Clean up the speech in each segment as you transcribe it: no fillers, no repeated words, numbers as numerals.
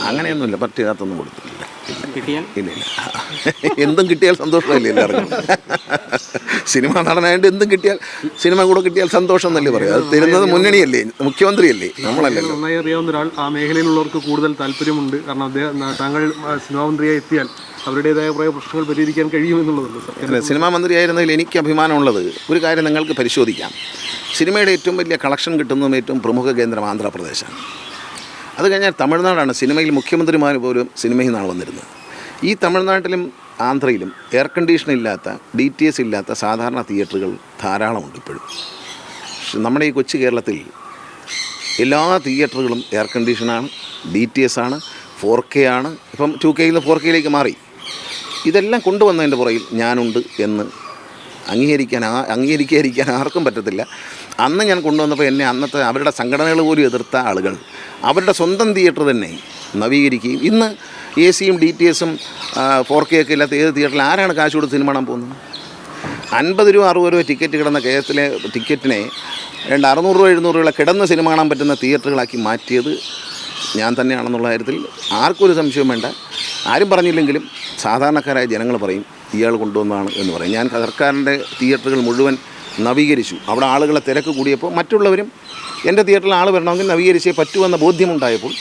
അങ്ങനെയൊന്നുമില്ല, പാർട്ടി കത്തൊന്നും കൊടുത്തിട്ടില്ല. ഇല്ല. എന്തും കിട്ടിയാൽ സന്തോഷമല്ലേ എല്ലാവർക്കും. സിനിമ നടനായിട്ട് എന്തും കിട്ടിയാൽ, സിനിമ കൂടെ കിട്ടിയാൽ സന്തോഷം എന്നല്ലേ പറയും. അത് തരുന്നത് മുന്നണിയല്ലേ, മുഖ്യമന്ത്രിയല്ലേ, നമ്മളല്ലേ. നന്നായി അറിയാവുന്ന ഒരാൾ ആ മേഖലയിലുള്ളവർക്ക് കൂടുതൽ താല്പര്യമുണ്ട്. കാരണം അദ്ദേഹം താങ്കൾ സിനിമാ മന്ത്രിയായി എത്തിയാൽ അവരുടേതായ കുറേ പ്രശ്നങ്ങൾ പരിഹരിക്കാൻ കഴിയുമെന്നുള്ളതല്ലേ. സിനിമാ മന്ത്രിയായിരുന്നതിൽ എനിക്ക് അഭിമാനമുള്ളത് ഒരു കാര്യം നിങ്ങൾക്ക് പരിശോധിക്കാം. സിനിമയുടെ ഏറ്റവും വലിയ കളക്ഷൻ കിട്ടുന്നതും ഏറ്റവും പ്രമുഖ കേന്ദ്രം ആന്ധ്രാപ്രദേശാണ്. അത് കഴിഞ്ഞാൽ തമിഴ്നാടാണ്. സിനിമയിൽ മുഖ്യമന്ത്രിമാർ പോലും സിനിമയിൽ നിന്നാണ് വന്നിരുന്നത്. ഈ തമിഴ്നാട്ടിലും ആന്ധ്രയിലും എയർ കണ്ടീഷൻ ഇല്ലാത്ത, DTS ഇല്ലാത്ത സാധാരണ തിയേറ്ററുകൾ ധാരാളമുണ്ട് ഇപ്പോഴും. നമ്മുടെ ഈ കൊച്ചു കേരളത്തിൽ എല്ലാ തിയേറ്ററുകളും എയർ കണ്ടീഷനാണ്, DTS ആണ്, 4K ആണ്. ഇപ്പം 2Kയിൽ നിന്ന് 4Kയിലേക്ക് മാറി. ഇതെല്ലാം കൊണ്ടുവന്നതിൻ്റെ പുറകിൽ ഞാനുണ്ട് എന്ന് അംഗീകരിക്കാതിരിക്കാൻ ആർക്കും പറ്റത്തില്ല. അന്ന് ഞാൻ കൊണ്ടുവന്നപ്പോൾ എന്നെ അന്നത്തെ അവരുടെ സംഘടനകൾ പോലും എതിർത്ത ആളുകൾ അവരുടെ സ്വന്തം തിയേറ്റർ തന്നെ നവീകരിക്കുകയും ഇന്ന് AC-യും DTS-ഉം 4K ഒക്കെ ഇല്ലാത്ത ഏത് തിയേറ്ററിൽ ആരാണ് കാശ് കൊടുത്ത് സിനിമ കാണാൻ പോകുന്നത്? 50 രൂപ 60 രൂപ ടിക്കറ്റ് കിടന്ന കേരളത്തിലെ ടിക്കറ്റിനെ 600 രൂപ 700 രൂപ കിടന്ന് സിനിമ കാണാൻ പറ്റുന്ന തിയേറ്ററുകളാക്കി മാറ്റിയത് ഞാൻ തന്നെയാണെന്നുള്ള കാര്യത്തിൽ ആർക്കും ഒരു സംശയം വേണ്ട. ആരും പറഞ്ഞില്ലെങ്കിലും സാധാരണക്കാരായ ജനങ്ങൾ പറയും ഇയാൾ കൊണ്ടുവന്നതാണ് എന്ന് പറയും. ഞാൻ സർക്കാരിൻ്റെ തിയേറ്ററുകൾ മുഴുവൻ നവീകരിച്ചു. അവിടെ ആളുകളെ തിരക്ക് കൂടിയപ്പോൾ മറ്റുള്ളവരും എൻ്റെ തിയേറ്ററിൽ ആൾ വരണമെങ്കിൽ നവീകരിച്ചേ പറ്റുമെന്ന ബോധ്യമുണ്ടായപ്പോൾ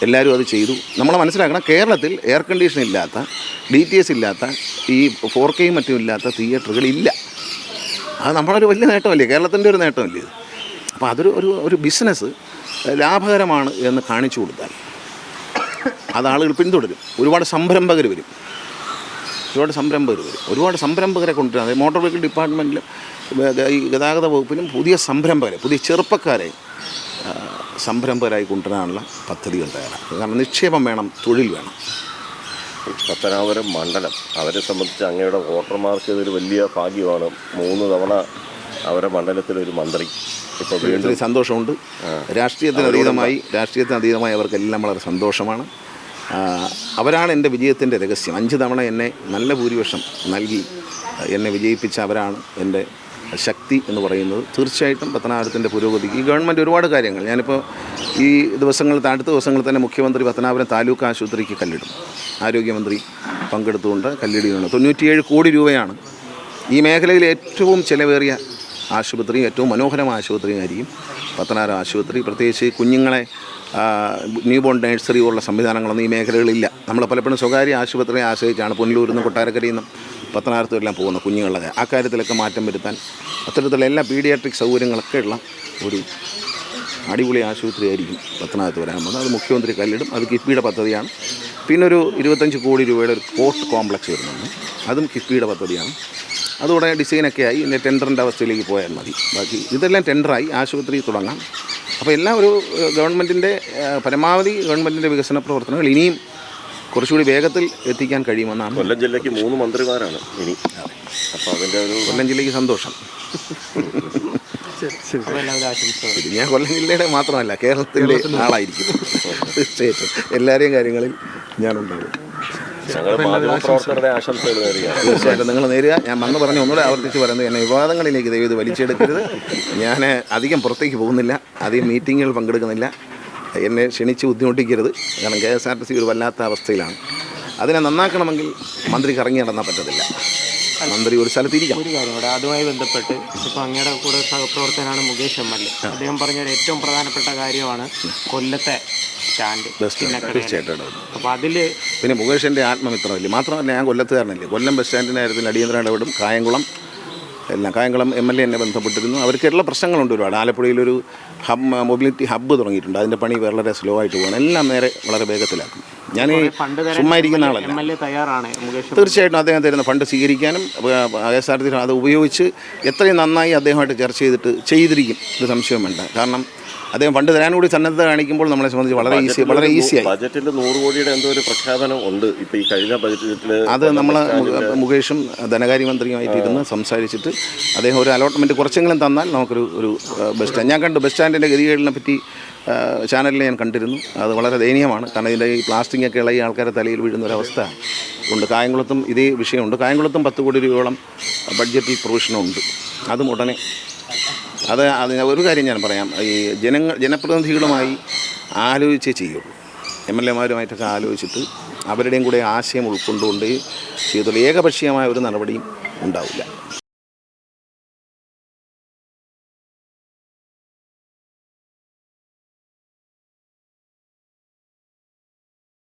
എല്ലാവരും അത് ചെയ്തു. നമ്മൾ മനസ്സിലാക്കണം, കേരളത്തിൽ എയർ കണ്ടീഷൻ ഇല്ലാത്ത, DTS ഇല്ലാത്ത, ഈ 4Kയും മറ്റും ഇല്ലാത്ത തിയേറ്ററുകളില്ല. അത് നമ്മളൊരു വലിയ നേട്ടമല്ലേ, കേരളത്തിൻ്റെ ഒരു നേട്ടമല്ലേ ഇത്. അപ്പോൾ അതൊരു ഒരു ബിസിനസ് ലാഭകരമാണ് എന്ന് കാണിച്ചു കൊടുത്താൽ അത് ആളുകൾ പിന്തുടരും. ഒരുപാട് സംരംഭകർ വരും. ഒരുപാട് സംരംഭകരെ കൊണ്ടുവരാൻ, അതായത് മോട്ടോർ വെഹിക്കിൾ ഡിപ്പാർട്ട്മെൻറ്റിലും ഈ ഗതാഗത വകുപ്പിലും പുതിയ സംരംഭകരെ, പുതിയ ചെറുപ്പക്കാരെ സംരംഭകരായി കൊണ്ടുവരാനുള്ള പദ്ധതികൾ തയ്യാറാക്കുക. കാരണം നിക്ഷേപം വേണം, തൊഴിൽ വേണം. പത്തനാപുരം മണ്ഡലം അവരെ സംബന്ധിച്ച് അങ്ങയുടെ വോട്ടർമാർക്ക് ഇതൊരു വലിയ ഭാഗ്യമാണ്. 3 തവണ അവരുടെ മണ്ഡലത്തിലൊരു മന്ത്രി ഇപ്പോൾ വീണ്ടും സന്തോഷമുണ്ട്. രാഷ്ട്രീയത്തിനതീതമായി അവർക്കെല്ലാം വളരെ സന്തോഷമാണ്. അവരാണ് എൻ്റെ വിജയത്തിൻ്റെ രഹസ്യം. 5 തവണ എന്നെ നല്ല ഭൂരിപക്ഷം നൽകി എന്നെ വിജയിപ്പിച്ച അവരാണ് എൻ്റെ ശക്തി എന്ന് പറയുന്നത്. തീർച്ചയായിട്ടും പത്തനാപുരത്തിൻ്റെ പുരോഗതിക്ക് ഈ ഗവൺമെൻറ് ഒരുപാട് കാര്യങ്ങൾ, ഞാനിപ്പോൾ ഈ അടുത്ത ദിവസങ്ങളിൽ തന്നെ മുഖ്യമന്ത്രി പത്തനാപുരം താലൂക്ക് ആശുപത്രിക്ക് കല്ലിടും. ആരോഗ്യമന്ത്രി പങ്കെടുത്തുകൊണ്ട് കല്ലിടുകയാണ്. 97 കോടി രൂപയാണ്. ഈ മേഖലയിൽ ഏറ്റവും ചിലവേറിയ ആശുപത്രിയും ഏറ്റവും മനോഹരമായ ആശുപത്രിയായിരിക്കും പത്തനാപുരം ആശുപത്രി. പ്രത്യേകിച്ച് കുഞ്ഞുങ്ങളെ ന്യൂബോൺ നഴ്സറി പോലുള്ള സംവിധാനങ്ങളൊന്നും ഈ മേഖലകളില്ല. നമ്മൾ പലപ്പോഴും സ്വകാര്യ ആശുപത്രിയെ ആശ്രയിച്ചാണ് പുനലൂരിൽ നിന്നും കൊട്ടാരക്കരയിൽ നിന്നും പത്തനാപുരത്തുമെല്ലാം പോകുന്ന കുഞ്ഞുങ്ങളുടെ. ആ കാര്യത്തിലൊക്കെ മാറ്റം വരുത്താൻ അത്തരത്തിലുള്ള എല്ലാ പീഡിയാട്രിക് സൗകര്യങ്ങളൊക്കെ ഉള്ള ഒരു അടിപൊളി ആശുപത്രി ആയിരിക്കും പത്തനാപുരത്ത് വരാൻ പോകുന്നത്. അത് മുഖ്യമന്ത്രി കല്ലിടും. അത് കിഫ്ബിയുടെ പദ്ധതിയാണ്. പിന്നെ ഒരു 25 കോടി രൂപയുടെ ഒരു കോർട്ട് കോംപ്ലക്സ് വരുന്നുണ്ട്. അതും കിഫ്ബിയുടെ പദ്ധതിയാണ്. അതോടെ ഡിസൈനൊക്കെ ആയി ഇനി ടെൻഡറിൻ്റെ അവസ്ഥയിലേക്ക് പോയാൽ മതി. ബാക്കി ഇതെല്ലാം ടെൻഡറായി ആശുപത്രി തുടങ്ങാം. അപ്പോൾ എല്ലാം ഒരു ഗവൺമെൻറ്റിൻ്റെ പരമാവധി ഗവൺമെൻറ്റിൻ്റെ വികസന പ്രവർത്തനങ്ങൾ ഇനിയും കുറച്ചുകൂടി വേഗത്തിൽ എത്തിക്കാൻ കഴിയുമെന്നാണ്. കൊല്ലം ജില്ലയ്ക്ക് 3 മന്ത്രിമാരാണ് ഇനി. അപ്പോൾ അതിൻ്റെ ഒരു കൊല്ലം ജില്ലയ്ക്ക് സന്തോഷം. ഞാൻ കൊല്ലം ജില്ലയുടെ മാത്രമല്ല കേരളത്തിൻ്റെ ആളായിരിക്കും. തീർച്ചയായിട്ടും എല്ലാവരെയും കാര്യങ്ങളിൽ ഞാനുണ്ടാകും. തീർച്ചയായിട്ടും നിങ്ങൾ നേരുക. ഞാൻ വന്ന് പറഞ്ഞ് ഒന്നുകൂടെ ആവർത്തിച്ച് പറയുന്നത്, എന്നെ വിവാദങ്ങളിലേക്ക് ദയവ് വലിച്ചെടുക്കരുത്. ഞാൻ അധികം പുറത്തേക്ക് പോകുന്നില്ല, അധികം മീറ്റിങ്ങുകൾ പങ്കെടുക്കുന്നില്ല. എന്നെ ക്ഷണിച്ച് ബുദ്ധിമുട്ടിക്കരുത്. കാരണം KSRTC ഒരു വല്ലാത്ത അവസ്ഥയിലാണ്. അതിനെ നന്നാക്കണമെങ്കിൽ മന്ത്രിക്ക് ഇറങ്ങി നടന്നാൽ പറ്റത്തില്ല. മന്ത്രി ഒരു സ്ഥലത്തിരിക്കാം. ഒരു കാര്യം കൂടെ അതുമായി ബന്ധപ്പെട്ട് ഇപ്പോൾ അങ്ങയുടെ കൂടെ സഹപ്രവർത്തകനാണ് മുകേഷ് MLA. അദ്ദേഹം പറഞ്ഞൊരു ഏറ്റവും പ്രധാനപ്പെട്ട കാര്യമാണ് കൊല്ലത്തെ സ്റ്റാൻഡ്. തീർച്ചയായിട്ടും. അപ്പോൾ അതിൽ പിന്നെ മുകേഷിൻ്റെ ആത്മമിത്രമല്ലേ. മാത്രമല്ല ഞാൻ കൊല്ലത്തുകാരനല്ലേ. കൊല്ലം ബസ് സ്റ്റാൻഡിൻ്റെ കാര്യത്തിൽ അടിയന്തര ഇടപെടും. കായംകുളം MLA എന്നെ ബന്ധപ്പെട്ടിരുന്നു. അവർക്കുള്ള പ്രശ്നങ്ങളുണ്ട് ഒരുപാട്. ആലപ്പുഴയിലൊരു മൊബിലിറ്റി ഹബ്ബ് തുടങ്ങിയിട്ടുണ്ട്. അതിൻ്റെ പണി വളരെ സ്ലോ ആയിട്ട് പോകണം. എല്ലാം നേരെ വളരെ വേഗത്തിലാക്കും. ഞാൻ ചുമ്മാ ഇരിക്കുന്ന ആളല്ല. തീർച്ചയായിട്ടും അദ്ദേഹം തരുന്ന ഫണ്ട് സ്വീകരിക്കാനും KSRTC അത് ഉപയോഗിച്ച് എത്രയും നന്നായി അദ്ദേഹമായിട്ട് ചർച്ച ചെയ്തിരിക്കും. ഒരു സംശയം വേണ്ട. കാരണം അദ്ദേഹം ഫണ്ട് തരാനുകൂടി സന്നദ്ധത കാണിക്കുമ്പോൾ നമ്മളെ സംബന്ധിച്ച് വളരെ ഈസിയായി. ബജറ്റിൽ 100 കോടിയുടെ എന്തോ ഒരു പ്രഖ്യാപനം ഉണ്ട് ഇപ്പോൾ ഈ കഴിഞ്ഞ ബജറ്റിൽ. അത് നമ്മൾ മുകേഷും ധനകാര്യമന്ത്രിയുമായിട്ട് ഇരുന്ന് സംസാരിച്ചിട്ട് അദ്ദേഹം ഒരു അലോട്ട്മെൻറ്റ് കുറച്ചെങ്കിലും തന്നാൽ നമുക്കൊരു ബസ് സ്റ്റാൻഡ്, ഞാൻ കണ്ടു ബസ് സ്റ്റാൻഡിൻ്റെ ഗതികേടിനെ പറ്റി ചാനലിൽ ഞാൻ കണ്ടിരുന്നു. അത് വളരെ ദയനീയമാണ്. കാരണം ഇതിൻ്റെ ഈ പ്ലാസ്റ്റിക്കൊക്കെ ഇളകി ആൾക്കാരെ തലയിൽ വീഴുന്നൊരവസ്ഥ ഉണ്ട്. കായംകുളത്തും ഇതേ വിഷയമുണ്ട്. കായംകുളത്തും 10 കോടി രൂപയോളം ബഡ്ജറ്റിൽ പ്രൊവിഷനുണ്ട്. അതും ഉടനെ ഒരു കാര്യം ഞാൻ പറയാം, ഈ ജനപ്രതിനിധികളുമായി ആലോചിച്ചേ ചെയ്യുള്ളൂ. MLA-മാരുമായിട്ടൊക്കെ ആലോചിച്ചിട്ട് അവരുടെയും കൂടെ ആശയം ഉൾക്കൊണ്ടുകൊണ്ട് ചെയ്തുള്ള ഏകപക്ഷീയമായ ഒരു നടപടിയും ഉണ്ടാവില്ല.